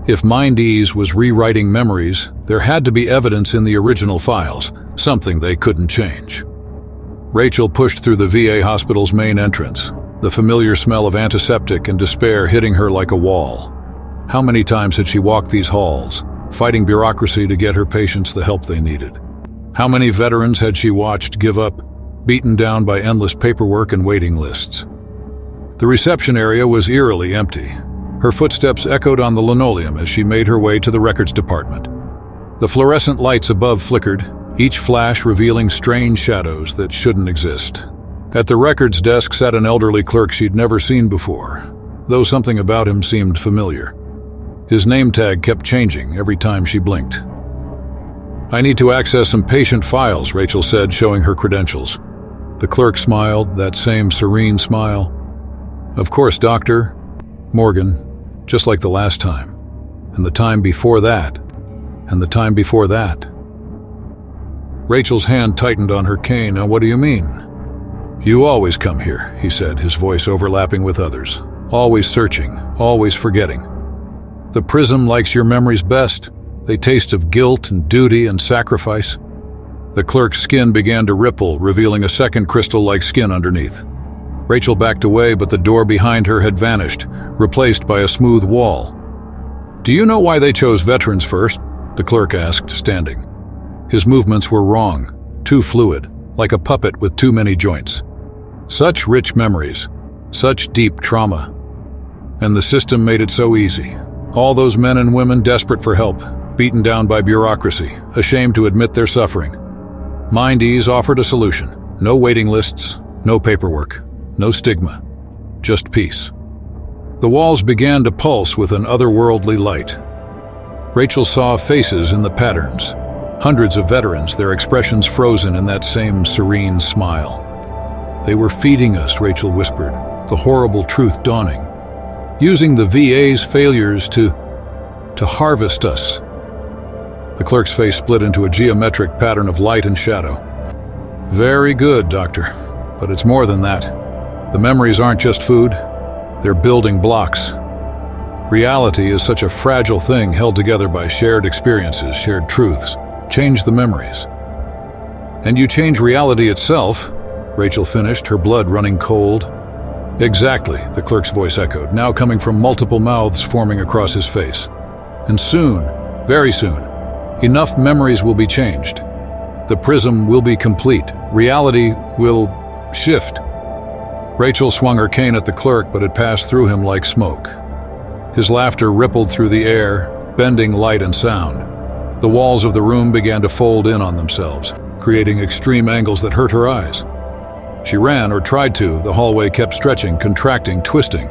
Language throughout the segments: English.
If Mindease was rewriting memories, there had to be evidence in the original files, something they couldn't change. Rachel pushed through the VA hospital's main entrance, the familiar smell of antiseptic and despair hitting her like a wall. How many times had she walked these halls, fighting bureaucracy to get her patients the help they needed? How many veterans had she watched give up, beaten down by endless paperwork and waiting lists? The reception area was eerily empty. Her footsteps echoed on the linoleum as she made her way to the records department. The fluorescent lights above flickered, each flash revealing strange shadows that shouldn't exist. At the records desk sat an elderly clerk she'd never seen before, though something about him seemed familiar. His name tag kept changing every time she blinked. "I need to access some patient files," Rachel said, showing her credentials. The clerk smiled, that same serene smile. "Of course, Dr. Morgan, just like the last time, and the time before that, and the time before that." Rachel's hand tightened on her cane. "Now, what do you mean?" "You always come here," he said, his voice overlapping with others. "Always searching, always forgetting. The prism likes your memories best. They taste of guilt and duty and sacrifice." The clerk's skin began to ripple, revealing a second crystal-like skin underneath. Rachel backed away, but the door behind her had vanished, replaced by a smooth wall. "Do you know why they chose veterans first?" the clerk asked, standing. His movements were wrong, too fluid, like a puppet with too many joints. Such rich memories, such deep trauma. And the system made it so easy. All those men and women desperate for help, beaten down by bureaucracy, ashamed to admit their suffering. Mindease offered a solution. No waiting lists, no paperwork, no stigma, just peace. The walls began to pulse with an otherworldly light. Rachel saw faces in the patterns. Hundreds of veterans, their expressions frozen in that same serene smile. "They were feeding us," Rachel whispered, the horrible truth dawning. "Using the VA's failures to harvest us." The clerk's face split into a geometric pattern of light and shadow. "Very good, Doctor, but it's more than that. The memories aren't just food, they're building blocks. Reality is such a fragile thing held together by shared experiences, shared truths. Change the memories. And you change reality itself," Rachel finished, her blood running cold. "Exactly," the clerk's voice echoed, now coming from multiple mouths forming across his face. "And soon, very soon, enough memories will be changed. The prism will be complete. Reality will shift." Rachel swung her cane at the clerk, but it passed through him like smoke. His laughter rippled through the air, bending light and sound. The walls of the room began to fold in on themselves, creating extreme angles that hurt her eyes. She ran, or tried to. The hallway kept stretching, contracting, twisting.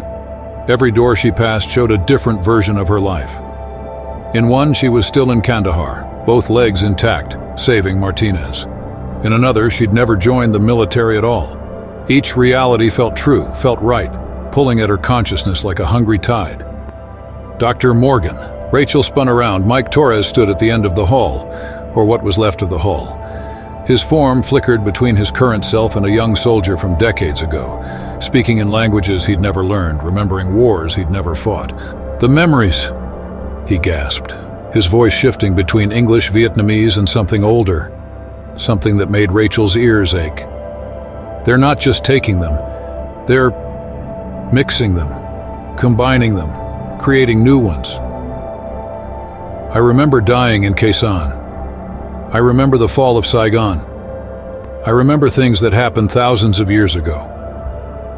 Every door she passed showed a different version of her life. In one, she was still in Kandahar, both legs intact, saving Martinez. In another, she'd never joined the military at all. Each reality felt true, felt right, pulling at her consciousness like a hungry tide. "Dr. Morgan." Rachel spun around. Mike Torres stood at the end of the hall, or what was left of the hall. His form flickered between his current self and a young soldier from decades ago, speaking in languages he'd never learned, remembering wars he'd never fought. "The memories," he gasped, his voice shifting between English, Vietnamese, and something older, something that made Rachel's ears ache. "They're not just taking them, they're mixing them, combining them, creating new ones. I remember dying in Khe Sanh. I remember the fall of Saigon. I remember things that happened thousands of years ago.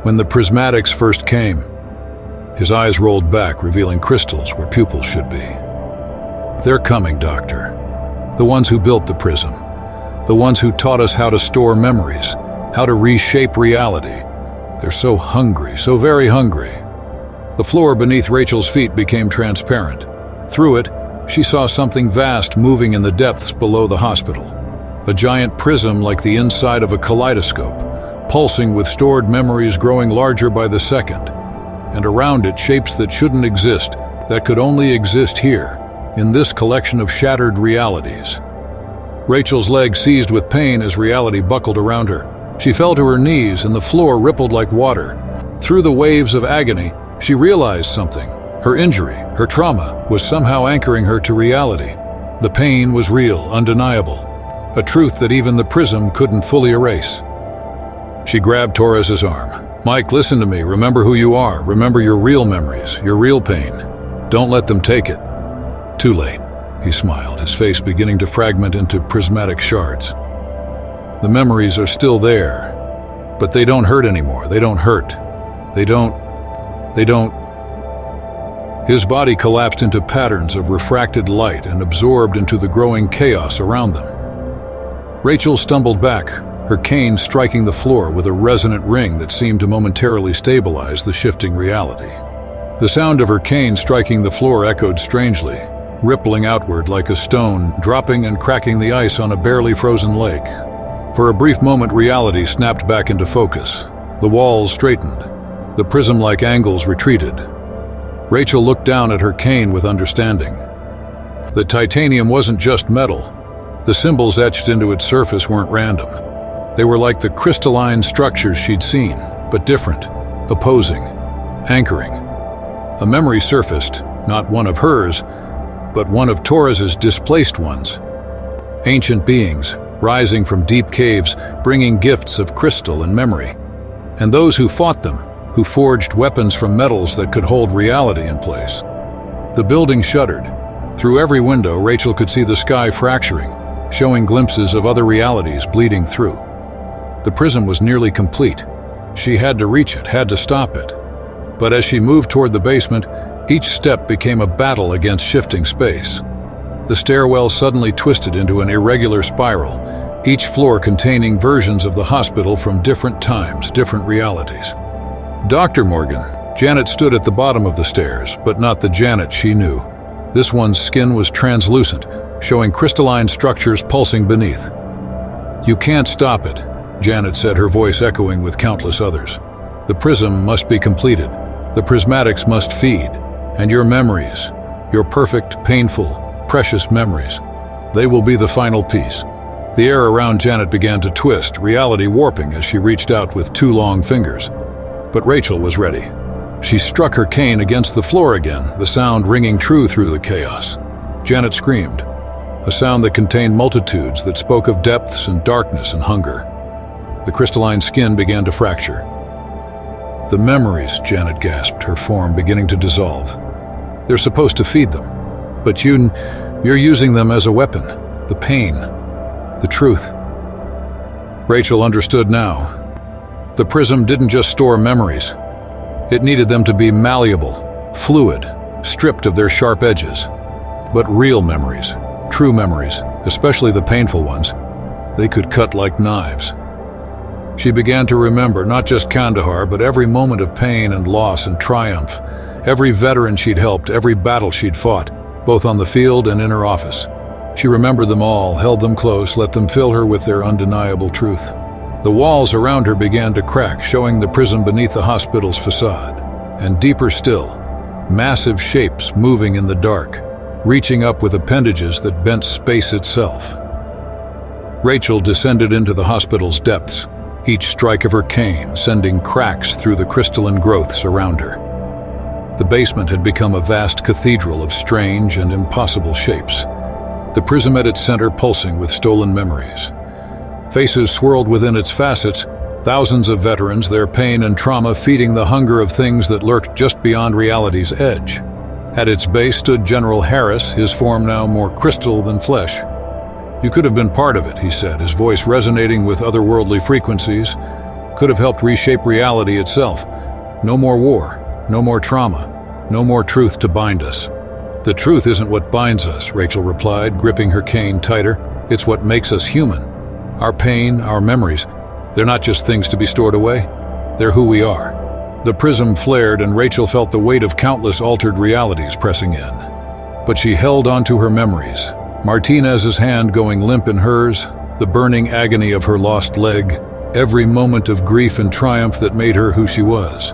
When the prismatics first came." His eyes rolled back, revealing crystals where pupils should be. "They're coming, Doctor. The ones who built the prism. The ones who taught us how to store memories, how to reshape reality. They're so hungry, so very hungry." The floor beneath Rachel's feet became transparent. Through it, she saw something vast moving in the depths below the hospital. A giant prism like the inside of a kaleidoscope, pulsing with stored memories growing larger by the second. And around it, shapes that shouldn't exist, that could only exist here, in this collection of shattered realities. Rachel's leg seized with pain as reality buckled around her. She fell to her knees and the floor rippled like water. Through the waves of agony, she realized something. Her injury, her trauma, was somehow anchoring her to reality. The pain was real, undeniable, a truth that even the prism couldn't fully erase. She grabbed Torres's arm. "Mike, listen to me. Remember who you are. Remember your real memories, your real pain. Don't let them take it." "Too late," he smiled, his face beginning to fragment into prismatic shards. "The memories are still there, but they don't hurt anymore. They don't hurt. They don't... His body collapsed into patterns of refracted light and absorbed into the growing chaos around them. Rachel stumbled back, her cane striking the floor with a resonant ring that seemed to momentarily stabilize the shifting reality. The sound of her cane striking the floor echoed strangely, rippling outward like a stone, dropping and cracking the ice on a barely frozen lake. For a brief moment, reality snapped back into focus. The walls straightened. The prism-like angles retreated. Rachel looked down at her cane with understanding. The titanium wasn't just metal. The symbols etched into its surface weren't random. They were like the crystalline structures she'd seen, but different, opposing, anchoring. A memory surfaced, not one of hers, but one of Torres's displaced ones. Ancient beings, rising from deep caves, bringing gifts of crystal and memory. And those who fought them, who forged weapons from metals that could hold reality in place. The building shuddered. Through every window, Rachel could see the sky fracturing, showing glimpses of other realities bleeding through. The prism was nearly complete. She had to reach it, had to stop it. But as she moved toward the basement, each step became a battle against shifting space. The stairwell suddenly twisted into an irregular spiral, each floor containing versions of the hospital from different times, different realities. "Dr. Morgan." Janet stood at the bottom of the stairs, but not the Janet she knew. This one's skin was translucent, showing crystalline structures pulsing beneath. "You can't stop it," Janet said, her voice echoing with countless others. "The prism must be completed. The prismatics must feed. And your memories, your perfect, painful, precious memories, they will be the final piece." The air around Janet began to twist, reality warping as she reached out with two long fingers. But Rachel was ready. She struck her cane against the floor again, the sound ringing true through the chaos. Janet screamed, a sound that contained multitudes, that spoke of depths and darkness and hunger. The crystalline skin began to fracture. "The memories," Janet gasped, her form beginning to dissolve. "They're supposed to feed them, but you're using them as a weapon. The pain, the truth." Rachel understood now. The prism didn't just store memories. It needed them to be malleable, fluid, stripped of their sharp edges. But real memories, true memories, especially the painful ones, they could cut like knives. She began to remember not just Kandahar, but every moment of pain and loss and triumph, every veteran she'd helped, every battle she'd fought, both on the field and in her office. She remembered them all, held them close, let them fill her with their undeniable truth. The walls around her began to crack, showing the prism beneath the hospital's facade. And deeper still, massive shapes moving in the dark, reaching up with appendages that bent space itself. Rachel descended into the hospital's depths, each strike of her cane sending cracks through the crystalline growths around her. The basement had become a vast cathedral of strange and impossible shapes, the prism at its center pulsing with stolen memories. Faces swirled within its facets, thousands of veterans, their pain and trauma feeding the hunger of things that lurked just beyond reality's edge. At its base stood General Harris, his form now more crystal than flesh. "You could have been part of it," he said, his voice resonating with otherworldly frequencies. "Could have helped reshape reality itself. No more war, no more trauma, no more truth to bind us." "The truth isn't what binds us," Rachel replied, gripping her cane tighter. "It's what makes us human. Our pain, our memories, they're not just things to be stored away. They're who we are." The prism flared and Rachel felt the weight of countless altered realities pressing in. But she held onto her memories, Martinez's hand going limp in hers, the burning agony of her lost leg, every moment of grief and triumph that made her who she was.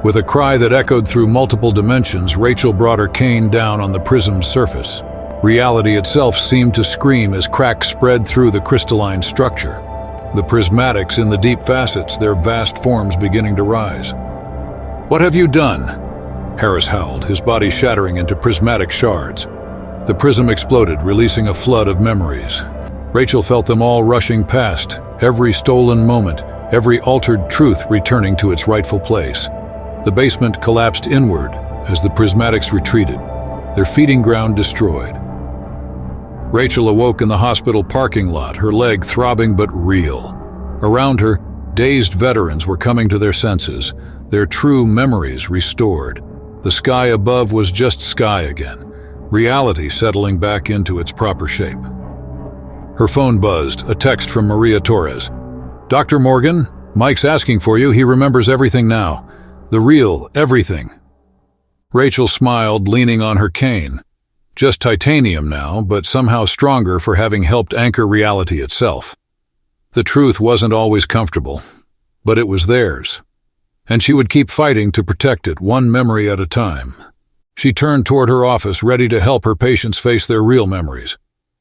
With a cry that echoed through multiple dimensions, Rachel brought her cane down on the prism's surface. Reality itself seemed to scream as cracks spread through the crystalline structure. The prismatics in the deep facets, their vast forms beginning to rise. "What have you done?" Harris howled, his body shattering into prismatic shards. The prism exploded, releasing a flood of memories. Rachel felt them all rushing past, every stolen moment, every altered truth returning to its rightful place. The basement collapsed inward as the prismatics retreated, their feeding ground destroyed. Rachel awoke in the hospital parking lot, her leg throbbing but real. Around her, dazed veterans were coming to their senses, their true memories restored. The sky above was just sky again, reality settling back into its proper shape. Her phone buzzed, a text from Maria Torres. "Dr. Morgan, Mike's asking for you. He remembers everything now. The real everything." Rachel smiled, leaning on her cane. Just titanium now, but somehow stronger for having helped anchor reality itself. The truth wasn't always comfortable, but it was theirs. And she would keep fighting to protect it, one memory at a time. She turned toward her office, ready to help her patients face their real memories,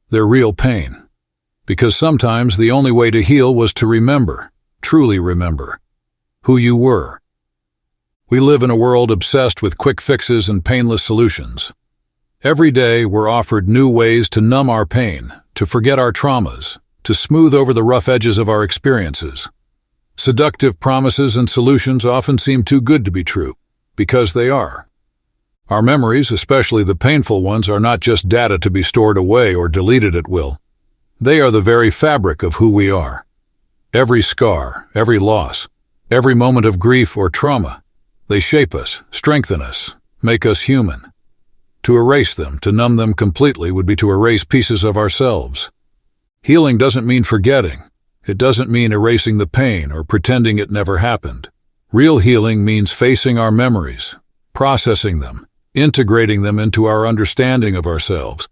their real pain. Because sometimes the only way to heal was to remember, truly remember, who you were. We live in a world obsessed with quick fixes and painless solutions. Every day we're offered new ways to numb our pain, to forget our traumas, to smooth over the rough edges of our experiences. Seductive promises and solutions often seem too good to be true, because they are. Our memories, especially the painful ones, are not just data to be stored away or deleted at will. They are the very fabric of who we are. Every scar, every loss, every moment of grief or trauma, they shape us, strengthen us, make us human. To erase them, to numb them completely, would be to erase pieces of ourselves. Healing doesn't mean forgetting. It doesn't mean erasing the pain or pretending it never happened. Real healing means facing our memories, processing them, integrating them into our understanding of ourselves.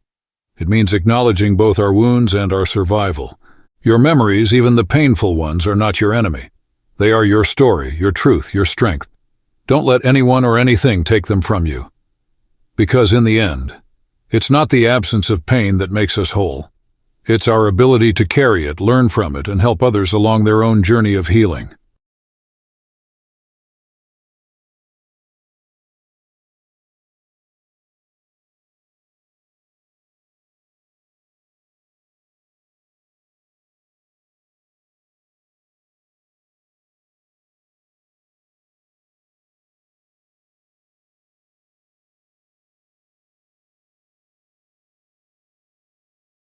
It means acknowledging both our wounds and our survival. Your memories, even the painful ones, are not your enemy. They are your story, your truth, your strength. Don't let anyone or anything take them from you. Because in the end, it's not the absence of pain that makes us whole. It's our ability to carry it, learn from it, and help others along their own journey of healing.